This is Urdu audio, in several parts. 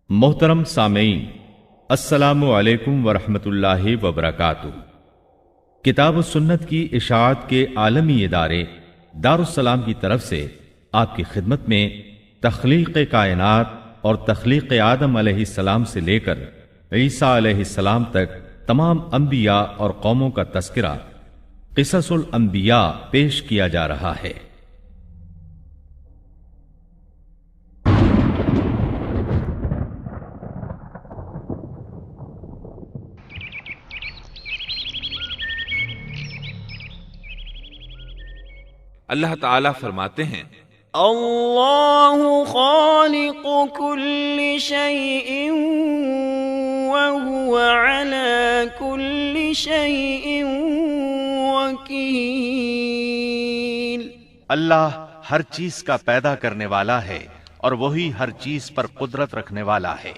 محترم سامعین، السلام علیکم ورحمۃ اللہ وبرکاتہ۔ کتاب و سنت کی اشاعت کے عالمی ادارے دارالسلام کی طرف سے آپ کی خدمت میں تخلیق کائنات اور تخلیق آدم علیہ السلام سے لے کر عیسیٰ علیہ السلام تک تمام انبیاء اور قوموں کا تذکرہ قصص الانبیاء پیش کیا جا رہا ہے۔ اللہ تعالیٰ فرماتے ہیں، اللہ خالق کل شیء وہو علی کل شیء وکیل۔ اللہ ہر چیز کا پیدا کرنے والا ہے اور وہی ہر چیز پر قدرت رکھنے والا ہے۔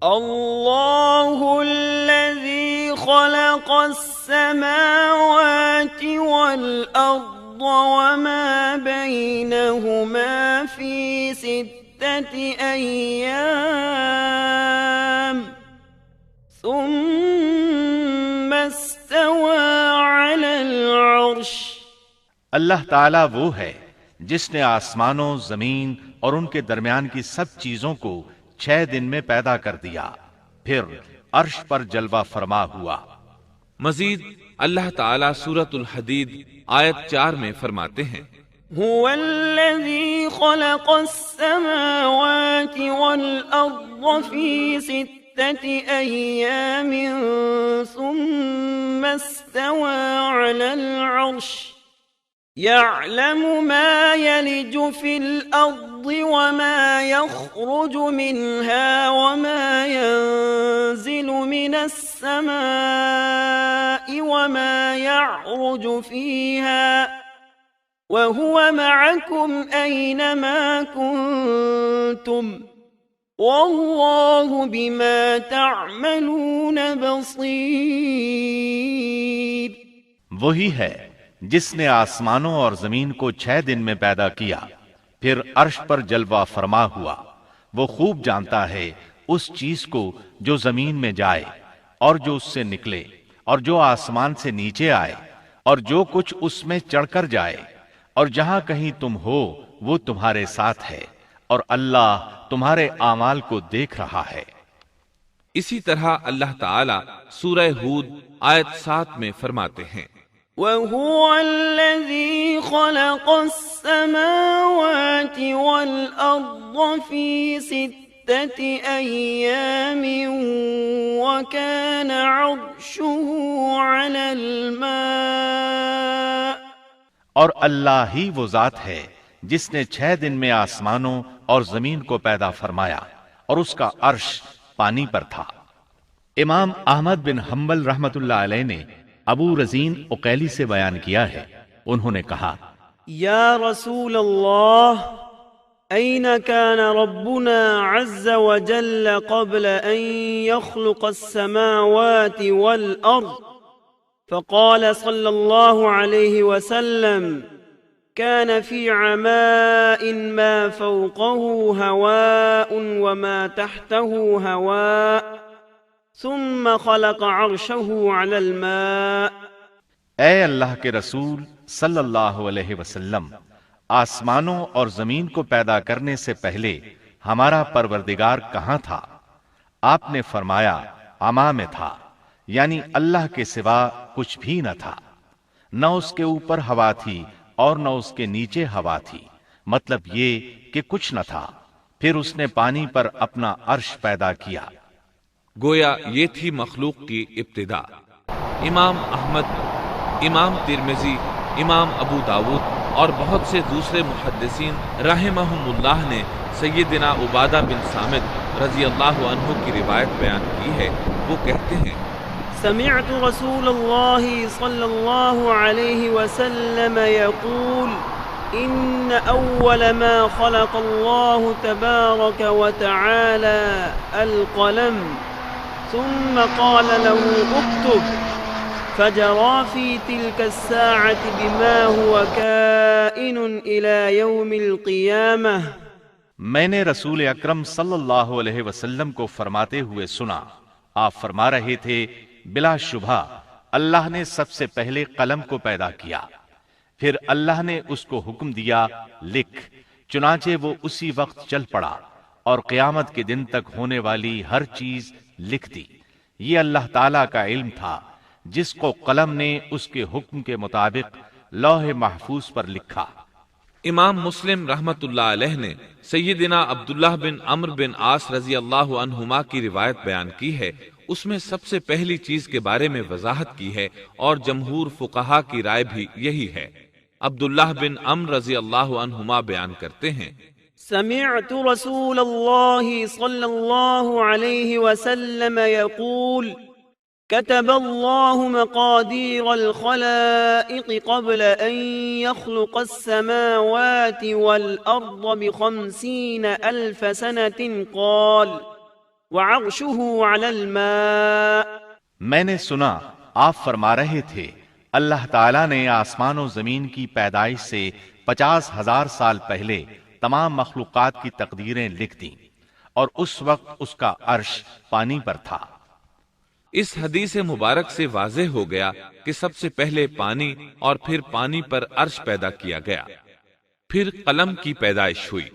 اللہ الذی خلق السماوات والارض وما بينهما في 6 أيام ثم استوى على العرش۔ اللہ تعالیٰ وہ ہے جس نے آسمانوں، زمین اور ان کے درمیان کی سب چیزوں کو 6 دن میں پیدا کر دیا، پھر عرش پر جلوہ فرما ہوا۔ مزید اللہ تعالیٰ سورۃ الحدید آیت 4 میں فرماتے ہیں، هو الذي خلق السماوات والأرض في 6 أيام ثم استوى على العرش يعلم ما يلج في الأرض وما يخرج منها وما ينزل من السماء وما يعرج فيها وهو معكم أينما كنتم والله بما تعملون بصير۔ وہی ہے جس نے آسمانوں اور زمین کو 6 دن میں پیدا کیا، پھر عرش پر جلوہ فرما ہوا۔ وہ خوب جانتا ہے اس چیز کو جو زمین میں جائے اور جو اس سے نکلے، اور جو آسمان سے نیچے آئے، اور جو کچھ اس میں چڑھ کر جائے، اور جہاں کہیں تم ہو وہ تمہارے ساتھ ہے، اور اللہ تمہارے اعمال کو دیکھ رہا ہے۔ اسی طرح اللہ تعالیٰ سورہ ہود آیت 7 میں فرماتے ہیں، وَهُوَ الَّذِي خَلَقَ السَّمَاوَاتِ وَالْأَرْضَ فِي 6 أَيَّامٍ وَكَانَ عَرْشُهُ عَلَى الْمَاءِ۔ اور اللہ ہی وہ ذات ہے جس نے 6 دن میں آسمانوں اور زمین کو پیدا فرمایا اور اس کا عرش پانی پر تھا۔ امام احمد بن حنبل رحمت اللہ علیہ نے ابو رزین عقیلی سے بیان کیا ہے، انہوں نے کہا، یا رسول اللہ، أين كان ربنا عز وجل قبل أن يخلق السماوات والأرض؟ فقال صلى الله عليه وسلم، كان في عماء ما فوقه هواء وما تحته هواء ثم خلق عرشه على الماء۔ اے اللہ کے رسول صلی اللہ علیہ وسلم، آسمانوں اور زمین کو پیدا کرنے سے پہلے ہمارا پروردگار کہاں تھا؟ آپ نے فرمایا عما میں تھا، یعنی اللہ کے سوا کچھ بھی نہ تھا، نہ اس کے اوپر ہوا تھی اور نہ اس کے نیچے ہوا تھی، مطلب یہ کہ کچھ نہ تھا، پھر اس نے پانی پر اپنا عرش پیدا کیا۔ گویا یہ تھی مخلوق کی ابتدا۔ امام احمد، امام ترمذی، امام ابو داود اور بہت سے دوسرے محدثین رحمہم اللہ نے سیدنا عبادہ بن صامت رضی اللہ عنہ کی روایت بیان کی ہے۔ وہ کہتے ہیں، سمعت رسول اللہ صلی اللہ علیہ وسلم یقول، ان اول ما خلق اللہ تبارک وتعالی القلم ثم قال له اكتب، فجرى في تلك الساعة بما هو كائن إلى يوم القيامة میں نے رسول اکرم صلی اللہ علیہ وسلم کو فرماتے ہوئے سنا، آپ فرما رہے تھے، بلا شبہ اللہ نے سب سے پہلے قلم کو پیدا کیا، پھر اللہ نے اس کو حکم دیا لکھ، چنانچہ وہ اسی وقت چل پڑا اور قیامت کے دن تک ہونے والی ہر چیز لکھ دی۔ یہ اللہ تعالیٰ کا علم تھا جس کو قلم نے اس کے حکم کے مطابق لوح محفوظ پر لکھا۔ امام مسلم رحمت اللہ علیہ نے سیدنا عبداللہ بن عمرو بن عاص رضی اللہ عنہما کی روایت بیان کی ہے، اس میں سب سے پہلی چیز کے بارے میں وضاحت کی ہے اور جمہور فقہا کی رائے بھی یہی ہے۔ عبداللہ بن عمرو رضی اللہ عنہما بیان کرتے ہیں، سمعت رسول اللہ صلی اللہ علیہ وسلم يقول كتب الله مقادير الخلائق قبل أن يخلق السماوات والأرض ب50,000 سنة قال وعرشه على الماء۔ میں نے سنا آپ فرما رہے تھے، اللہ تعالیٰ نے آسمان و زمین کی پیدائش سے 50,000 سال پہلے تمام مخلوقات کی تقدیریں لکھ دیں، اور اس وقت اس کا عرش پانی پر تھا۔ اس حدیث مبارک سے واضح ہو گیا کہ سب سے پہلے پانی اور پھر پانی پر عرش پیدا کیا گیا، پھر قلم کی پیدائش ہوئی،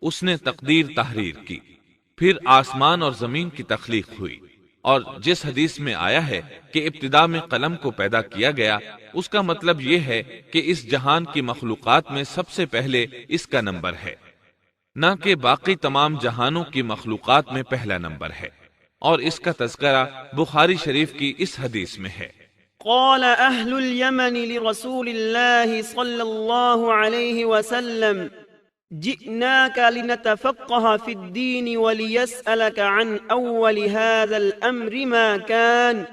اس نے تقدیر تحریر کی، پھر آسمان اور زمین کی تخلیق ہوئی۔ اور جس حدیث میں آیا ہے کہ ابتدا میں قلم کو پیدا کیا گیا، اس کا مطلب یہ ہے کہ اس جہان کی مخلوقات میں سب سے پہلے اس کا نمبر ہے، نہ کہ باقی تمام جہانوں کی مخلوقات میں پہلا نمبر ہے، اور اس کا تذکرہ بخاری شریف کی اس حدیث میں ہے۔ قال أهل اليمن لرسول الله صلى الله عليه وسلم جئناك لنتفقه في الدين وليسألك عن أول هذا الأمر ما كان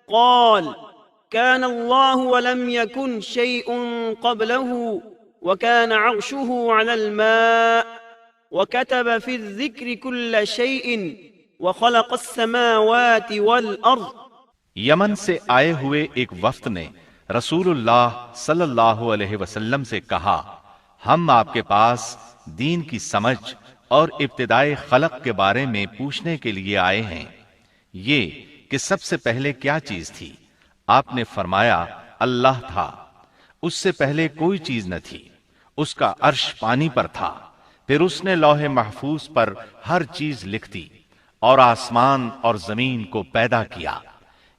قال كان الله ولم يكن شيء قبله وكان عرشه على الماء وكتب في الذكر كل شيء وخلق السماوات والأرض۔ یمن سے آئے ہوئے ایک وفد نے رسول اللہ صلی اللہ علیہ وسلم سے کہا، ہم آپ کے پاس دین کی سمجھ اور ابتدائے خلق کے بارے میں پوچھنے کے لیے آئے ہیں، یہ کہ سب سے پہلے کیا چیز تھی؟ آپ نے فرمایا اللہ تھا، اس سے پہلے کوئی چیز نہ تھی، اس کا عرش پانی پر تھا، پھر اس نے لوح محفوظ پر ہر چیز لکھ دی اور آسمان اور زمین کو پیدا کیا،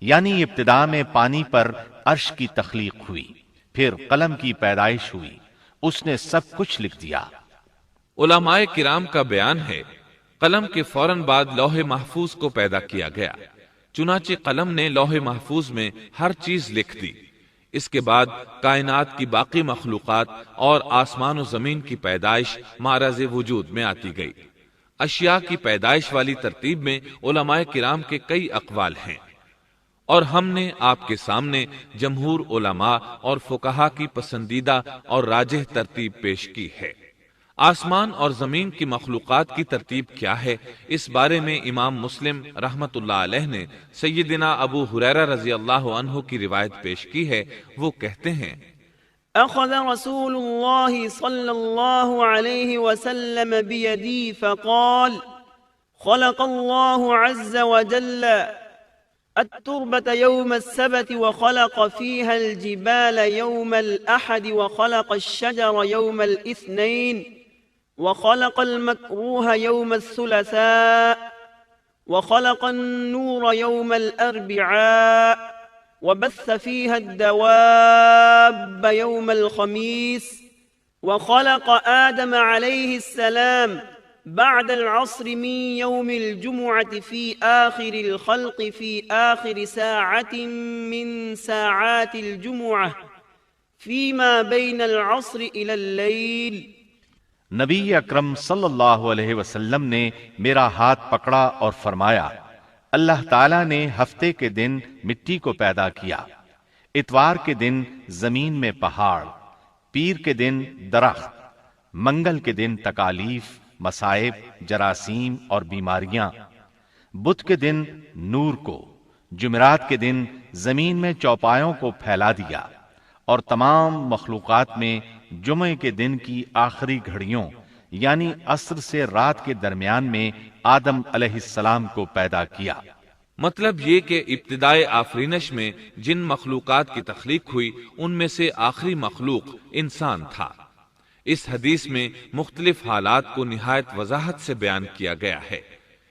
یعنی ابتدا میں پانی پر عرش کی تخلیق ہوئی، پھر قلم کی پیدائش ہوئی، اس نے سب کچھ لکھ دیا۔ علماء کرام کا بیان ہے، قلم کے فوراً بعد لوح محفوظ کو پیدا کیا گیا، چنانچہ قلم نے لوح محفوظ میں ہر چیز لکھ دی۔ اس کے بعد کائنات کی باقی مخلوقات اور آسمان و زمین کی پیدائش معرض وجود میں آتی گئی۔ اشیاء کی پیدائش والی ترتیب میں علماء کرام کے کئی اقوال ہیں، اور ہم نے آپ کے سامنے جمہور علماء اور فقہا کی پسندیدہ اور راجح ترتیب پیش کی ہے۔ آسمان اور زمین کی مخلوقات کی ترتیب کیا ہے، اس بارے میں امام مسلم رحمت اللہ علیہ نے سیدنا ابو ہریرہ رضی اللہ عنہ کی روایت پیش کی ہے۔ وہ کہتے ہیں، أخذ رسول الله صلى الله عليه وسلم بيدي فقال خلق الله عز وجل التربة يوم السبت وخلق فيها الجبال يوم الأحد وخلق الشجر يوم الاثنين وخلق المكروه يوم الثلاثاء وخلق النور يوم الأربعاء وبث فيها الدواب يوم الخميس وخلق آدم عليه السلام بعد العصر من يوم الجمعة في آخر الخلق في آخر ساعة من ساعات الجمعة فيما بين العصر إلى الليل۔ نبی اکرم صلی اللہ علیہ وسلم نے میرا ہاتھ پکڑا اور فرمایا، اللہ تعالیٰ نے ہفتے کے دن مٹی کو پیدا کیا، اتوار کے دن زمین میں پہاڑ، پیر کے دن درخت، منگل کے دن تکالیف، مصائب، جراثیم اور بیماریاں، بدھ کے دن نور کو، جمعرات کے دن زمین میں چوپایوں کو پھیلا دیا، اور تمام مخلوقات میں جمعے کے دن کی آخری گھڑیوں یعنی عصر سے رات کے درمیان میں آدم علیہ السلام کو پیدا کیا۔ مطلب یہ کہ ابتدائے آفرینش میں جن مخلوقات کی تخلیق ہوئی ان میں سے آخری مخلوق انسان تھا۔ اس حدیث میں مختلف حالات کو نہایت وضاحت سے بیان کیا گیا ہے۔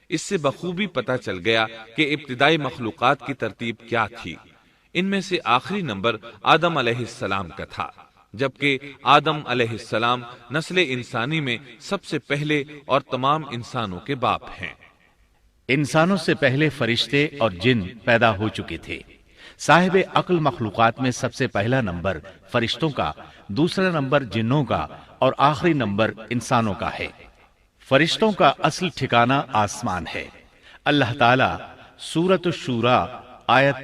اس سے بخوبی پتہ چل گیا کہ ابتدائی مخلوقات کی ترتیب کیا تھی۔ ان میں سے آخری نمبر آدم علیہ السلام کا تھا، جبکہ آدم علیہ السلام نسل انسانی میں سب سے پہلے اور تمام انسانوں کے باپ ہیں۔ انسانوں سے پہلے فرشتے اور جن پیدا ہو چکے تھے۔ صاحب عقل مخلوقات میں سب سے پہلا نمبر فرشتوں کا، دوسرا نمبر جنوں کا اور آخری نمبر انسانوں کا ہے۔ فرشتوں کا اصل ٹھکانہ آسمان ہے۔ اللہ تعالیٰ سورۃ الشورى آیت